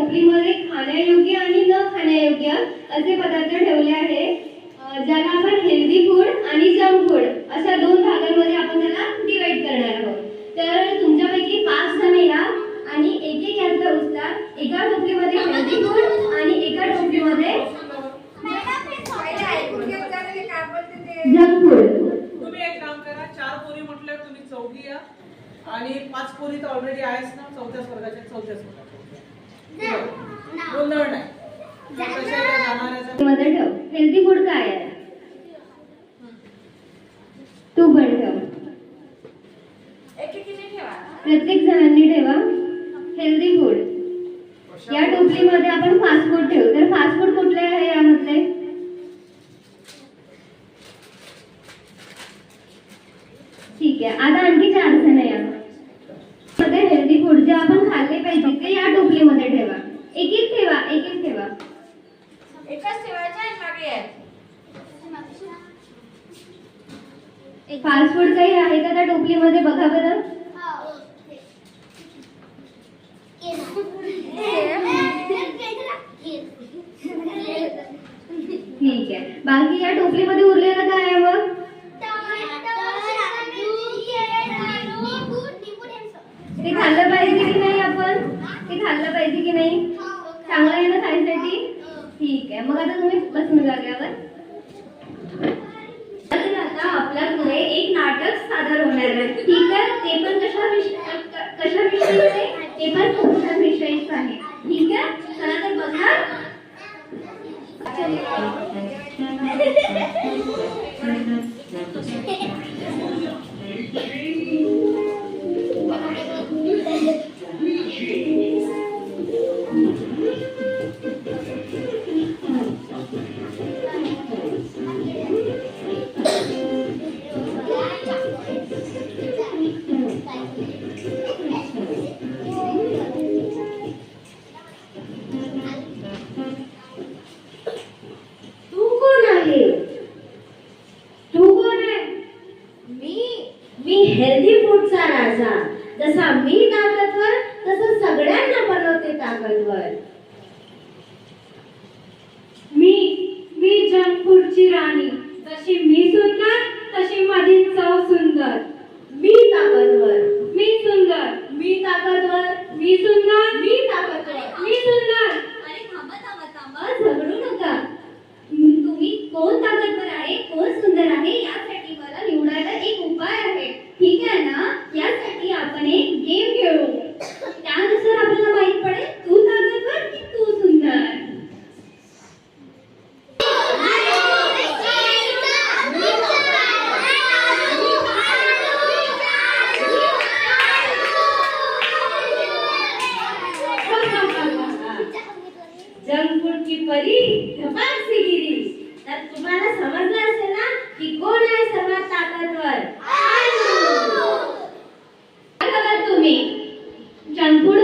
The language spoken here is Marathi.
टोपलीमध्ये खाण्यायोग्य आणि न खाण्यायोग्य असे पदार्थ ठेवले आहे, ज्याला आपण हेल्दी फूड आणि जंक फूड अशा दोन भागांमध्ये आपण त्याला डिवाइड करणार आहोत. तर तुमच्यापैकी 5 जण या आणि एक एक याचा उत्तर एका टोपलीमध्ये हेल्दी फूड आणि एका टोपलीमध्ये जंक फूड. तुम्ही एक काम करा, 4 पोरी म्हटलं तुम्ही 4 या आणि 5 पोरी तर ऑलरेडी आहेच ना, 4थ्याच वर्गाच्या 4थ्याच वर्गाच्या. गोंधळ नाही. मध्ये ठेव. हेल्दी फूड काय आहे? तू पण ठेव. प्रत्येक जणांनी ठेवा. हेल्दी फूड या टोपलीमध्ये आपण फास्ट फूड ठेवू. तर फास्ट फूड कुठले आहे यामधले? ठीक आहे. आता आणखी 4 जण या. मध्ये हेल्दी फूड जे आपण खाल्ले पाहिजे ते या टोपलीमध्ये ठेवा. एक एक ठेवा, एक एक ठेवा. एकच ठेवायचं आहे मागे आहे. फास्ट फूड काही आहे का त्या टोपलीमध्ये? बघा बरं. ठीक आहे. बाकी या टोपलीमध्ये उरलेलं काय आहे मग? ते खाल्लं पाहिजे की नाही आपण? ते खाल्लं पाहिजे की नाही? चांगलं आहे ना खायसाठी? ठीक आहे. मग आता तुम्ही बसून जाग्यावर. आता आपल्या पुढे एक नाटक सादर होणार आहे. ठीक आहे. ते पण कशाविषयी आहे? ते पण पुरुषांविषयीच आहे. ठीक आहे. चला तर बघा. हेल्दी फूडचा राजा. जसा मी ताकदवर तसं सगळ्यांना बनवते ताकदवर. मी जंक फूडची राणी. जशी मी सुंदर तशी माझी चव सुंदर. मी ताकदवर, मी सुंदर, मी ताकदवर, मी सुंदर, मी ताकदवर, मी सुंदर. अरे थांबा, झगडू नका. तुम्ही कोण ताकदवर आहे, कोण सुंदर आहे यासाठी मला निवडायला एक उपाय आहे. ठीक आहे ना? यासाठी आपण एक गेम खेळू. त्यानुसार आपल्याला माहित पडेल तू ताकदवर की तू सुंदर. जंक फूडची परी धपाकसी गिरी. तर तुम्हाला समजलं असेल ना की कोण आहे सर्वात ताकदवर? तुम्ही जंक फूड